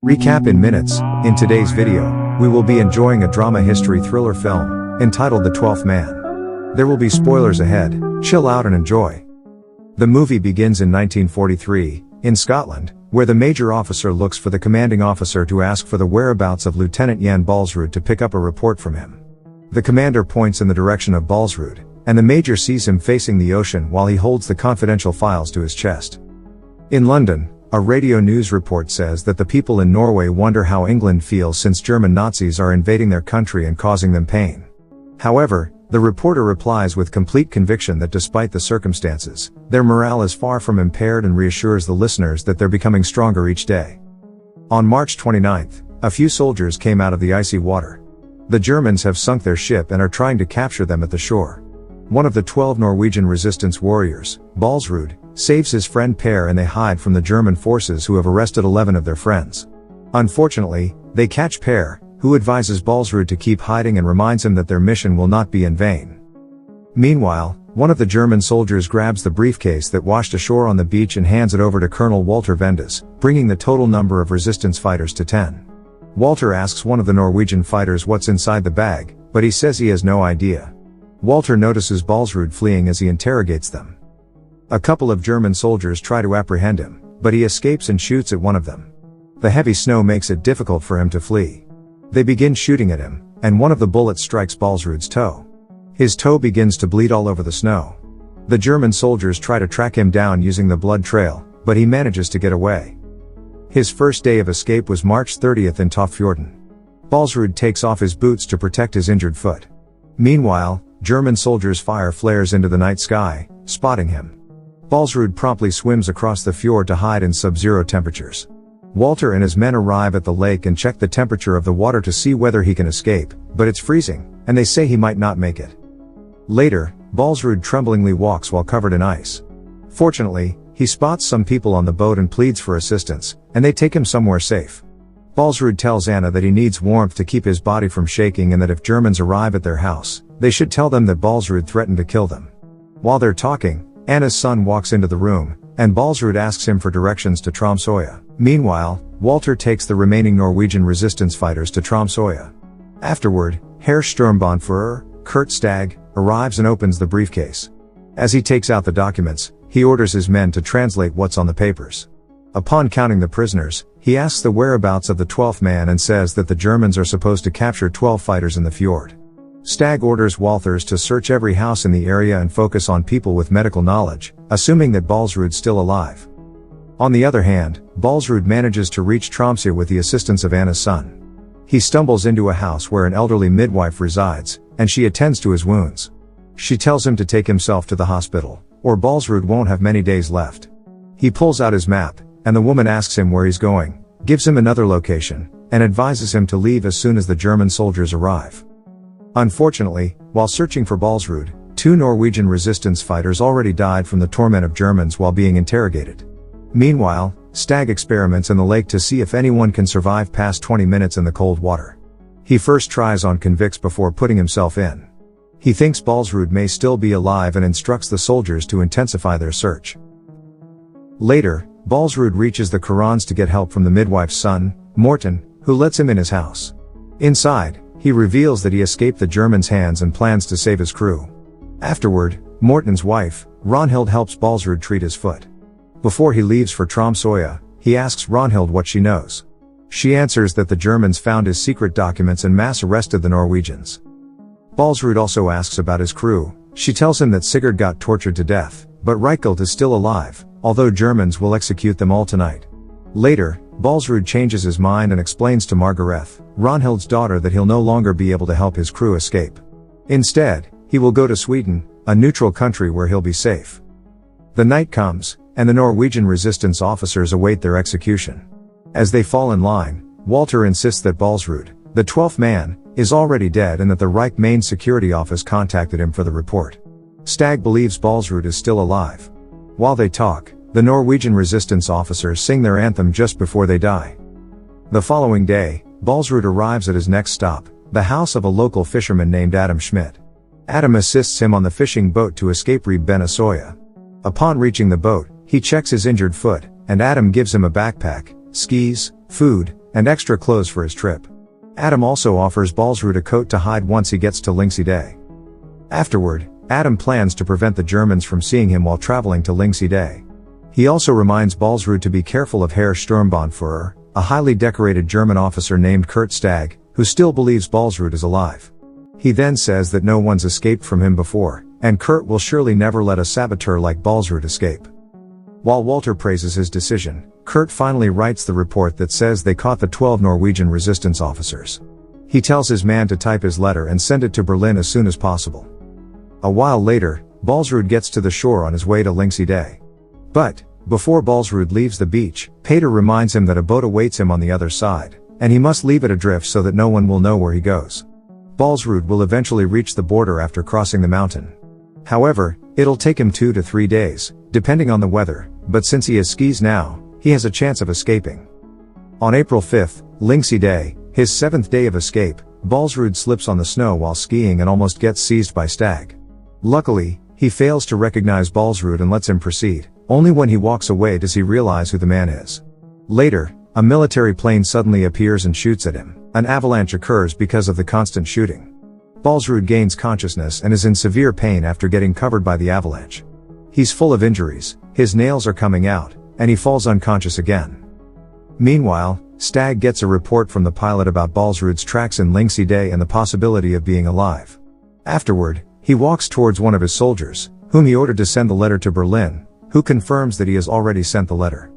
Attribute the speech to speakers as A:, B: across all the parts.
A: Recap in minutes. In today's video, we will be enjoying a drama history thriller film, entitled The 12th Man. There will be spoilers ahead, chill out and enjoy. The movie begins in 1943, in Scotland, where the major officer looks for the commanding officer to ask for the whereabouts of Lieutenant Jan Balsrud to pick up a report from him. The commander points in the direction of Balsrud, and the major sees him facing the ocean while he holds the confidential files to his chest. In London, a radio news report says that the people in Norway wonder how England feels since German Nazis are invading their country and causing them pain. However, the reporter replies with complete conviction that despite the circumstances, their morale is far from impaired and reassures the listeners that they're becoming stronger each day. On March 29th, a few soldiers came out of the icy water. The Germans have sunk their ship and are trying to capture them at the shore. One of the 12 Norwegian resistance warriors, Balsrud, saves his friend Per and they hide from the German forces who have arrested 11 of their friends. Unfortunately, they catch Per, who advises Balsrud to keep hiding and reminds him that their mission will not be in vain. Meanwhile, one of the German soldiers grabs the briefcase that washed ashore on the beach and hands it over to Colonel Walter Vendes, bringing the total number of resistance fighters to 10. Walter asks one of the Norwegian fighters what's inside the bag, but he says he has no idea. Walter notices Balsrud fleeing as he interrogates them. A couple of German soldiers try to apprehend him, but he escapes and shoots at one of them. The heavy snow makes it difficult for him to flee. They begin shooting at him, and one of the bullets strikes Balsrud's toe. His toe begins to bleed all over the snow. The German soldiers try to track him down using the blood trail, but he manages to get away. His first day of escape was March 30th in Tofjorden. Balsrud takes off his boots to protect his injured foot. Meanwhile, German soldiers fire flares into the night sky, spotting him. Balsrud promptly swims across the fjord to hide in sub-zero temperatures. Walter and his men arrive at the lake and check the temperature of the water to see whether he can escape, but it's freezing, and they say he might not make it. Later, Balsrud tremblingly walks while covered in ice. Fortunately, he spots some people on the boat and pleads for assistance, and they take him somewhere safe. Balsrud tells Anna that he needs warmth to keep his body from shaking and that if Germans arrive at their house, they should tell them that Balsrud threatened to kill them. While they're talking, Anna's son walks into the room, and Balsrud asks him for directions to Tromsøya. Meanwhile, Walter takes the remaining Norwegian resistance fighters to Tromsøya. Afterward, Herr Sturmbannführer, Kurt Stag, arrives and opens the briefcase. As he takes out the documents, he orders his men to translate what's on the papers. Upon counting the prisoners, he asks the whereabouts of the 12th man and says that the Germans are supposed to capture 12 fighters in the fjord. Stag orders Walthers to search every house in the area and focus on people with medical knowledge, assuming that Balsrud's still alive. On the other hand, Balsrud manages to reach Tromsø with the assistance of Anna's son. He stumbles into a house where an elderly midwife resides, and she attends to his wounds. She tells him to take himself to the hospital, or Balsrud won't have many days left. He pulls out his map, and the woman asks him where he's going, gives him another location, and advises him to leave as soon as the German soldiers arrive. Unfortunately, while searching for Balsrud, 2 Norwegian resistance fighters already died from the torment of Germans while being interrogated. Meanwhile, Stag experiments in the lake to see if anyone can survive past 20 minutes in the cold water. He first tries on convicts before putting himself in. He thinks Balsrud may still be alive and instructs the soldiers to intensify their search. Later, Balsrud reaches the Korans to get help from the midwife's son, Morten, who lets him in his house. Inside, he reveals that he escaped the Germans' hands and plans to save his crew. Afterward, Morten's wife, Ronhild, helps Balsrud treat his foot. Before he leaves for Tromsøya, he asks Ronhild what she knows. She answers that the Germans found his secret documents and mass arrested the Norwegians. Balsrud also asks about his crew. She tells him that Sigurd got tortured to death, but Reichelt is still alive, although Germans will execute them all tonight. Later, Balsrud changes his mind and explains to Margareth, Ronhild's daughter, that he'll no longer be able to help his crew escape. Instead, he will go to Sweden, a neutral country where he'll be safe. The night comes, and the Norwegian resistance officers await their execution. As they fall in line, Walter insists that Balsrud, the 12th man, is already dead and that the Reich main security office contacted him for the report. Stag believes Balsrud is still alive. While they talk, the Norwegian resistance officers sing their anthem just before they die. The following day, Balsrud arrives at his next stop, the house of a local fisherman named Adam Schmidt. Adam assists him on the fishing boat to escape Reb Benasoya. Upon reaching the boat, he checks his injured foot, and Adam gives him a backpack, skis, food, and extra clothes for his trip. Adam also offers Balsrud a coat to hide once he gets to Lingxi Day. Afterward, Adam plans to prevent the Germans from seeing him while traveling to Lingxi Day. He also reminds Balsrud to be careful of Herr Sturmbannführer, a highly decorated German officer named Kurt Stagg, who still believes Balsrud is alive. He then says that no one's escaped from him before, and Kurt will surely never let a saboteur like Balsrud escape. While Walter praises his decision, Kurt finally writes the report that says they caught the 12 Norwegian resistance officers. He tells his man to type his letter and send it to Berlin as soon as possible. A while later, Balsrud gets to the shore on his way to Lingxi Day. But, before Balsrud leaves the beach, Peter reminds him that a boat awaits him on the other side, and he must leave it adrift so that no one will know where he goes. Balsrud will eventually reach the border after crossing the mountain. However, it'll take him 2 to 3 days, depending on the weather, but since he has skis now, he has a chance of escaping. On April 5th, Lingxi Day, his 7th day of escape, Balsrud slips on the snow while skiing and almost gets seized by Stagg. Luckily, he fails to recognize Balsrud and lets him proceed. Only when he walks away does he realize who the man is. Later, a military plane suddenly appears and shoots at him. An avalanche occurs because of the constant shooting. Balsrud gains consciousness and is in severe pain after getting covered by the avalanche. He's full of injuries, his nails are coming out, and he falls unconscious again. Meanwhile, Stagg gets a report from the pilot about Balsrud's tracks in Lingxi Day and the possibility of being alive. Afterward, he walks towards one of his soldiers, whom he ordered to send the letter to Berlin, who confirms that he has already sent the letter.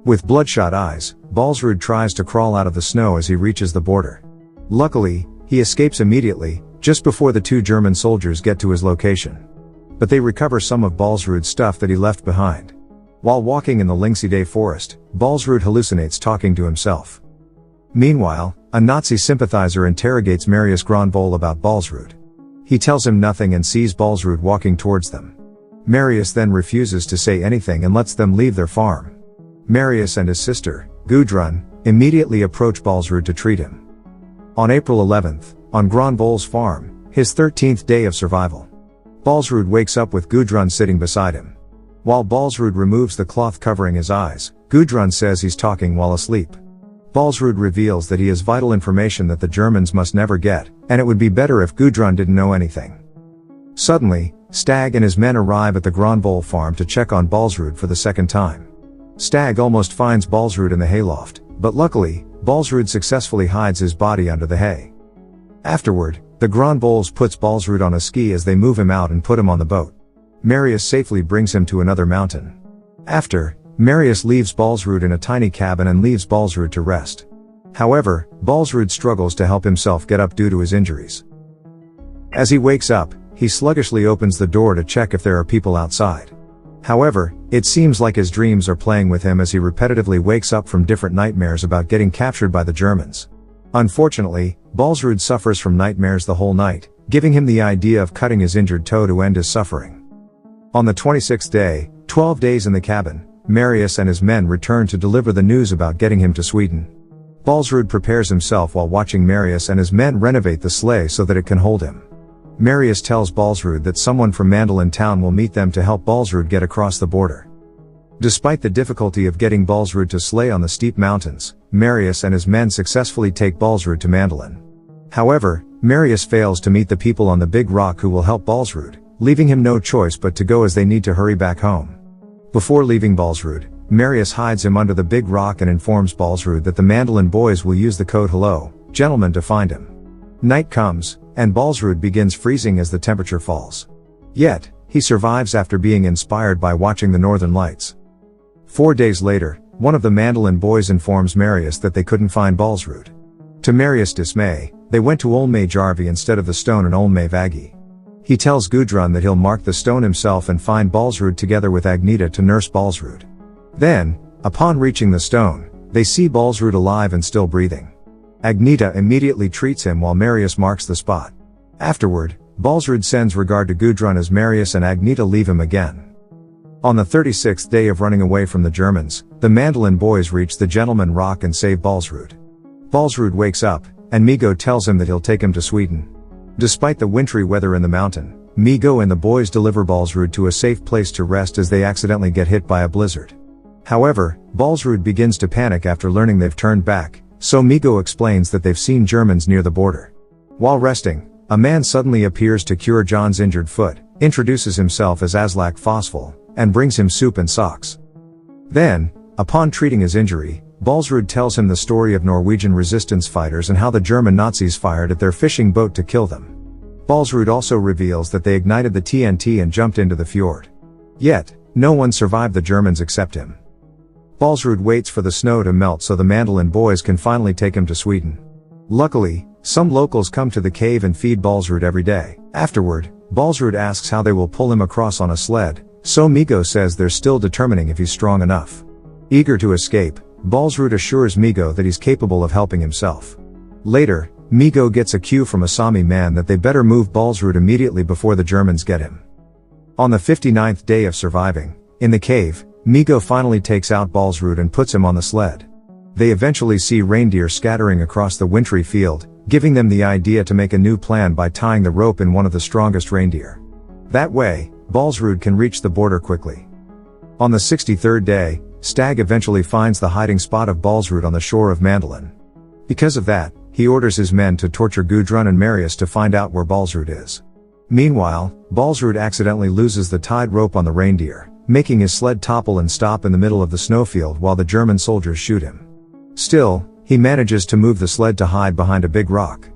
A: With bloodshot eyes, Balsrud tries to crawl out of the snow as he reaches the border. Luckily, he escapes immediately, just before the 2 German soldiers get to his location. But they recover some of Balsrud's stuff that he left behind. While walking in the Lingxi Day forest, Balsrud hallucinates talking to himself. Meanwhile, a Nazi sympathizer interrogates Marius Granvol about Balsrud. He tells him nothing and sees Balsrud walking towards them. Marius then refuses to say anything and lets them leave their farm. Marius and his sister, Gudrun, immediately approach Balsrud to treat him. On April 11th, on Granvol's farm, his 13th day of survival, Balsrud wakes up with Gudrun sitting beside him. While Balsrud removes the cloth covering his eyes, Gudrun says he's talking while asleep. Balsrud reveals that he has vital information that the Germans must never get, and it would be better if Gudrun didn't know anything. Suddenly, Stagg and his men arrive at the Granvol farm to check on Balsrud for the second time. Stagg almost finds Balsrud in the hayloft, but luckily, Balsrud successfully hides his body under the hay. Afterward, the Granvols puts Balsrud on a ski as they move him out and put him on the boat. Marius safely brings him to another mountain. After, Marius leaves Balsrud in a tiny cabin and leaves Balsrud to rest. However, Balsrud struggles to help himself get up due to his injuries. As he wakes up, he sluggishly opens the door to check if there are people outside. However, it seems like his dreams are playing with him as he repetitively wakes up from different nightmares about getting captured by the Germans. Unfortunately, Balsrud suffers from nightmares the whole night, giving him the idea of cutting his injured toe to end his suffering. On the 26th day, 12 days in the cabin, Marius and his men return to deliver the news about getting him to Sweden. Balsrud prepares himself while watching Marius and his men renovate the sleigh so that it can hold him. Marius tells Balsrud that someone from Mandolin town will meet them to help Balsrud get across the border. Despite the difficulty of getting Balsrud to sleigh on the steep mountains, Marius and his men successfully take Balsrud to Mandolin. However, Marius fails to meet the people on the big rock who will help Balsrud, leaving him no choice but to go as they need to hurry back home. Before leaving Balsrud, Marius hides him under the big rock and informs Balsrud that the Mandolin boys will use the code "Hello, gentlemen" to find him. Night comes, and Balsrud begins freezing as the temperature falls. Yet, he survives after being inspired by watching the Northern Lights. 4 days later, one of the Mandolin boys informs Marius that they couldn't find Balsrud. To Marius' dismay, they went to Olme-Jarvi instead of the stone in Olme-Vagi. He tells Gudrun that he'll mark the stone himself and find Balsrud together with Agneta to nurse Balsrud. Then, upon reaching the stone, they see Balsrud alive and still breathing. Agneta immediately treats him while Marius marks the spot. Afterward, Balsrud sends regard to Gudrun as Marius and Agneta leave him again. On the 36th day of running away from the Germans, the Mandolin boys reach the Gentleman Rock and save Balsrud. Balsrud wakes up, and Migo tells him that he'll take him to Sweden. Despite the wintry weather in the mountain, Migo and the boys deliver Balsrud to a safe place to rest as they accidentally get hit by a blizzard. However, Balsrud begins to panic after learning they've turned back, so Migo explains that they've seen Germans near the border. While resting, a man suddenly appears to cure John's injured foot, introduces himself as Aslak Fosful, and brings him soup and socks. Then, upon treating his injury, Balsrud tells him the story of Norwegian resistance fighters and how the German Nazis fired at their fishing boat to kill them. Balsrud also reveals that they ignited the TNT and jumped into the fjord. Yet, no one survived the Germans except him. Balsrud waits for the snow to melt so the Mandolin boys can finally take him to Sweden. Luckily, some locals come to the cave and feed Balsrud every day. Afterward, Balsrud asks how they will pull him across on a sled, so Migo says they're still determining if he's strong enough. Eager to escape, Balsrud assures Migo that he's capable of helping himself. Later, Migo gets a cue from a Sami man that they better move Balsrud immediately before the Germans get him. On the 59th day of surviving, in the cave, Migo finally takes out Balsrud and puts him on the sled. They eventually see reindeer scattering across the wintry field, giving them the idea to make a new plan by tying the rope in one of the strongest reindeer. That way, Balsrud can reach the border quickly. On the 63rd day, Stag eventually finds the hiding spot of Balsrud on the shore of Mandolin. Because of that, he orders his men to torture Gudrun and Marius to find out where Balsrud is. Meanwhile, Balsrud accidentally loses the tied rope on the reindeer, making his sled topple and stop in the middle of the snowfield while the German soldiers shoot him. Still, he manages to move the sled to hide behind a big rock.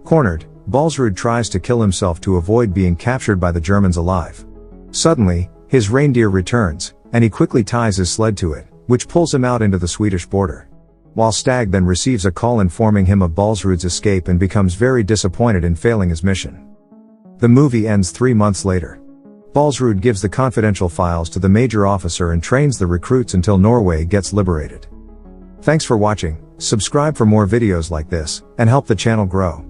A: Cornered, Balsrud tries to kill himself to avoid being captured by the Germans alive. Suddenly, his reindeer returns, and he quickly ties his sled to it, which pulls him out into the Swedish border. While Stag then receives a call informing him of Balsrud's escape and becomes very disappointed in failing his mission. The movie ends 3 months later. Balsrud gives the confidential files to the major officer and trains the recruits until Norway gets liberated. Thanks for watching, subscribe for more videos like this, and help the channel grow.